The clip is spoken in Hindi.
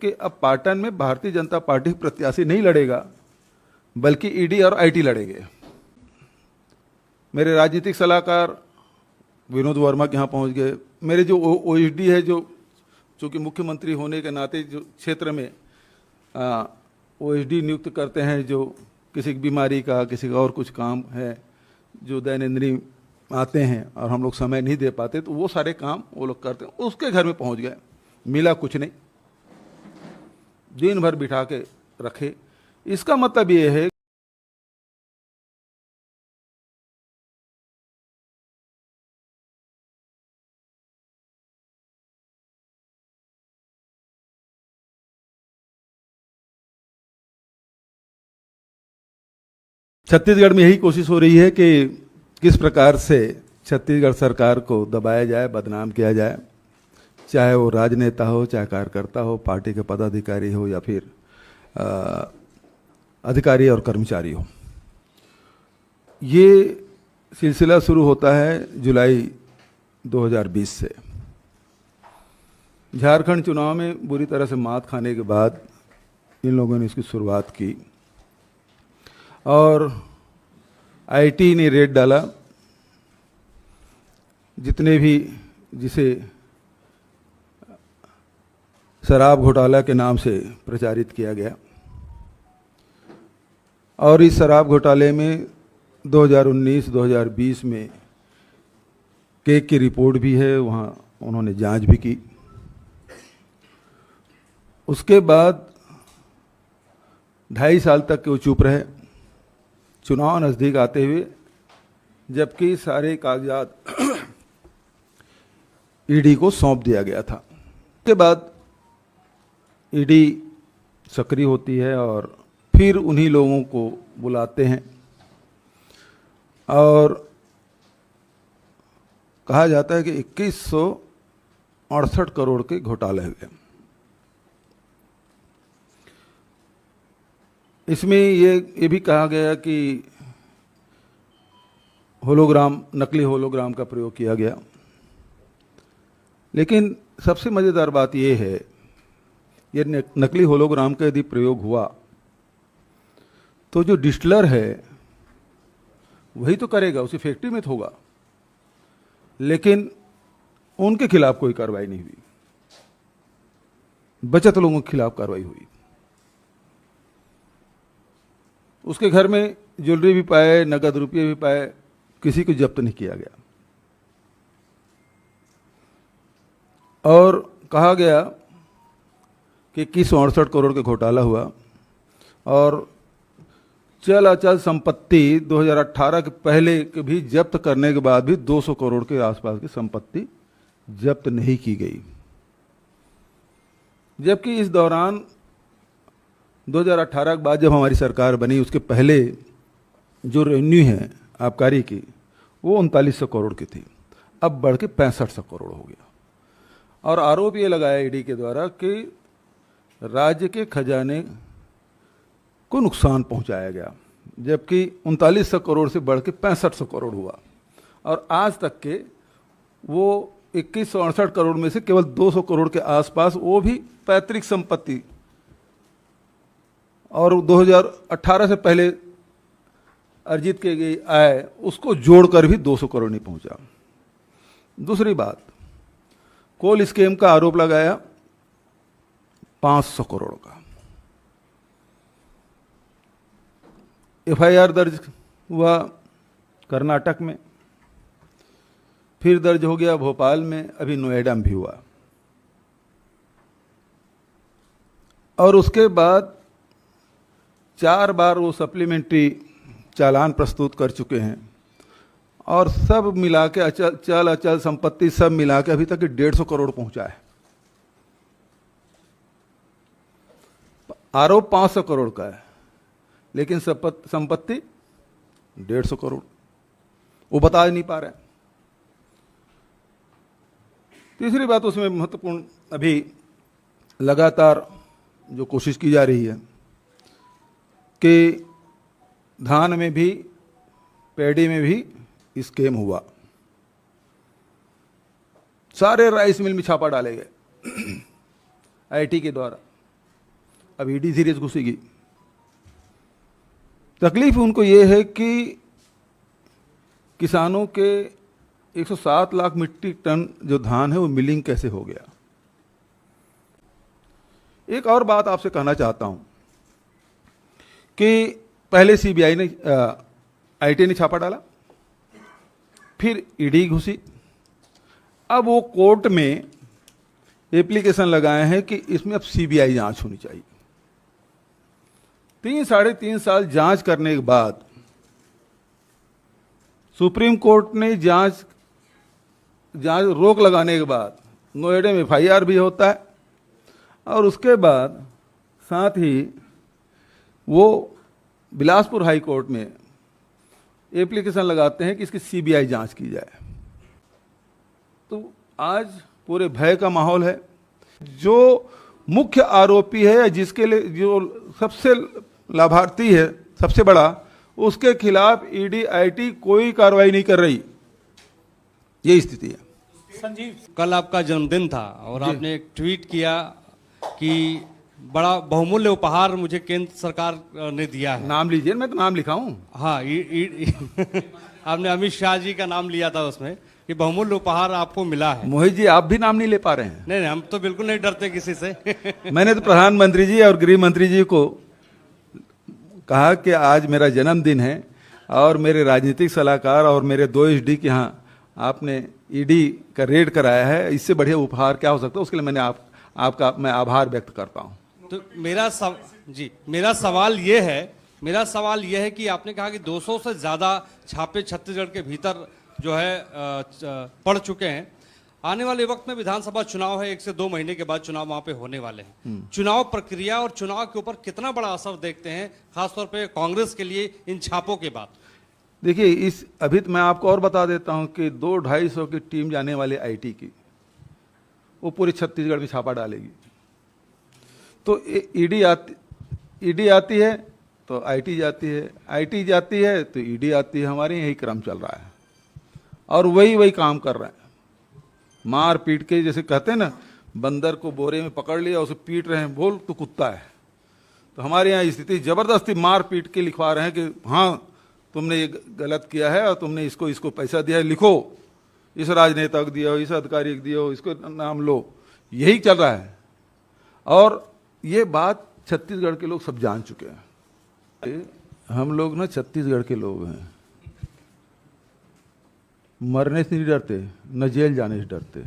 कि अब पाटन में भारतीय जनता पार्टी प्रत्याशी नहीं लड़ेगा, बल्कि ईडी और आईटी लड़ेंगे। मेरे राजनीतिक सलाहकार विनोद वर्मा के यहाँ पहुँच गए। मेरे जो ओएसडी है, जो चूँकि मुख्यमंत्री होने के नाते जो क्षेत्र में ओएसडी नियुक्त करते हैं, जो किसी की बीमारी का, किसी का और कुछ काम है जो दैनंदिन आते हैं और हम लोग समय नहीं दे पाते, तो वो सारे काम वो लोग करते हैं। उसके घर में पहुंच गए, मिला कुछ नहीं, दिन भर बिठा के रखे। इसका मतलब ये है छत्तीसगढ़ में यही कोशिश हो रही है कि किस प्रकार से छत्तीसगढ़ सरकार को दबाया जाए, बदनाम किया जाए, चाहे वो राजनेता हो, चाहे कार्यकर्ता हो, पार्टी के पदाधिकारी हो, या फिर अधिकारी और कर्मचारी हो। ये सिलसिला शुरू होता है जुलाई 2020 से। झारखंड चुनाव में बुरी तरह से मात खाने के बाद इन लोगों ने इसकी शुरुआत की और आईटी ने रेड डाला। जितने भी, जिसे शराब घोटाला के नाम से प्रचारित किया गया, और इस शराब घोटाले में 2019-2020 में केक की रिपोर्ट भी है, वहाँ उन्होंने जांच भी की। उसके बाद 2.5 साल तक वो चुप रहे, चुनाव नज़दीक आते हुए, जबकि सारे कागजात ईडी को सौंप दिया गया था। उसके बाद ईडी सक्रिय होती है और फिर उन्हीं लोगों को बुलाते हैं और कहा जाता है कि 2168 करोड़ के घोटाले हुए। इसमें ये भी कहा गया कि होलोग्राम, नकली होलोग्राम का प्रयोग किया गया। लेकिन सबसे मज़ेदार बात ये है, ये नकली होलोग्राम का यदि प्रयोग हुआ तो जो डिस्टिलर है वही तो करेगा, उसी फैक्ट्री में तो होगा, लेकिन उनके खिलाफ कोई कार्रवाई नहीं हुई, बचत लोगों के खिलाफ कार्रवाई हुई। उसके घर में ज्वेलरी भी पाए, नगद रुपये भी पाए, किसी को जब्त नहीं किया गया। और कहा गया कि 2168 करोड़ का घोटाला हुआ और चल अचल संपत्ति 2018 के पहले के भी जब्त करने के बाद भी 200 करोड़ के आसपास की संपत्ति जब्त नहीं की गई। जबकि इस दौरान 2018 के बाद जब हमारी सरकार बनी, उसके पहले जो रेवेन्यू है आबकारी की, वो 3900 करोड़ की थी, अब बढ़ के 6500 करोड़ हो गया। और आरोप ये लगाया ईडी के द्वारा कि राज्य के खजाने को नुकसान पहुंचाया गया, जबकि 3900 करोड़ से बढ़ के 6500 करोड़ हुआ। और आज तक के वो 2168 करोड़ में से केवल 200 करोड़ के आसपास, वो भी पैतृक संपत्ति, और 2018 से पहले अर्जित की गई आय, उसको जोड़कर भी 200 करोड़ नहीं पहुंचा। दूसरी बात, कोल स्कीम का आरोप लगाया 500 करोड़ का। एफआईआर दर्ज हुआ कर्नाटक में, फिर दर्ज हो गया भोपाल में, अभी नोएडा में भी हुआ। और उसके बाद 4 बार वो सप्लीमेंट्री चालान प्रस्तुत कर चुके हैं, और सब मिला के चल अचल संपत्ति सब मिला के अभी तक 150 करोड़ पहुंचा है। आरोप 500 करोड़ का है, लेकिन संपत्ति 150 करोड़, वो बता नहीं पा रहे। तीसरी बात उसमें महत्वपूर्ण, अभी लगातार जो कोशिश की जा रही है कि धान में भी, पैडी में भी स्कैम हुआ। सारे राइस मिल में छापा डाले गए आईटी के द्वारा। अब ईडी धीरे से घुसेगी। तकलीफ उनको ये है कि किसानों के 107 लाख मीट्रिक टन जो धान है वो मिलिंग कैसे हो गया। एक और बात आपसे कहना चाहता हूं कि पहले सीबीआई ने आईटी ने छापा डाला, फिर ईडी घुसी, अब वो कोर्ट में एप्लीकेशन लगाए हैं कि इसमें अब सीबीआई जांच होनी चाहिए। 3-3.5 साल जांच करने के बाद सुप्रीम कोर्ट ने जांच रोक लगाने के बाद नोएडा में एफआईआर भी होता है और उसके बाद साथ ही वो बिलासपुर हाई कोर्ट में एप्लीकेशन लगाते हैं कि इसकी सीबीआई जांच की जाए। तो आज पूरे भय का माहौल है। जो मुख्य आरोपी है, जिसके लिए जो सबसे लाभार्थी है सबसे बड़ा, उसके खिलाफ ईडी आईटी कोई कार्रवाई नहीं कर रही। ये स्थिति है। संजीव, कल आपका जन्मदिन था और आपने एक ट्वीट किया कि बड़ा बहुमूल्य उपहार मुझे केंद्र सरकार ने दिया है। नाम लीजिए, मैं तो नाम लिखा हूं। हाँ, आपने अमित शाह जी का नाम लिया था उसमें कि बहुमूल्य उपहार आपको मिला है। मोहित जी, आप भी नाम नहीं ले पा रहे हैं। नहीं, हम तो बिल्कुल नहीं डरते किसी से। मैंने तो प्रधानमंत्री जी और गृह मंत्री जी को कहा कि आज मेरा जन्मदिन है और मेरे राजनीतिक सलाहकार और मेरे 2 एसडी के यहाँ आपने ईडी का रेड कराया है, इससे बढ़िया उपहार क्या हो सकता है। उसके लिए मैंने आपका मैं आभार व्यक्त करता हूँ। तो मेरा सवाल ये है कि आपने कहा कि 200 से ज्यादा छापे छत्तीसगढ़ के भीतर जो है पड़ चुके हैं। आने वाले वक्त में विधानसभा चुनाव है, 1 से 2 महीने के बाद चुनाव वहां पे होने वाले हैं। चुनाव प्रक्रिया और चुनाव के ऊपर कितना बड़ा असर देखते हैं, खासतौर पे कांग्रेस के लिए इन छापों के बाद? देखिए, अभी तो मैं आपको और बता देता हूं कि 200-250 की टीम जाने वाले आईटी की, वो पूरे छत्तीसगढ़ में छापा डालेगी। तो ईडी आती है तो आईटी जाती है, आईटी जाती है तो ईडी आती है। हमारे यही क्रम चल रहा है और वही काम कर रहे हैं। मार पीट के, जैसे कहते हैं ना, बंदर को बोरे में पकड़ लिया, उसे पीट रहे हैं, बोल तो कुत्ता है। तो हमारे यहाँ स्थिति जबरदस्ती मार पीट के लिखवा रहे हैं कि हाँ तुमने ये गलत किया है और तुमने इसको पैसा दिया है, लिखो, इस राजनेता को दिया हो, इस अधिकारी को दिया हो, इसको नाम लो। यही चल रहा है और ये बात छत्तीसगढ़ के लोग सब जान चुके हैं। हम लोग ना छत्तीसगढ़ के लोग हैं, मरने से नहीं डरते, न जेल जाने से डरते।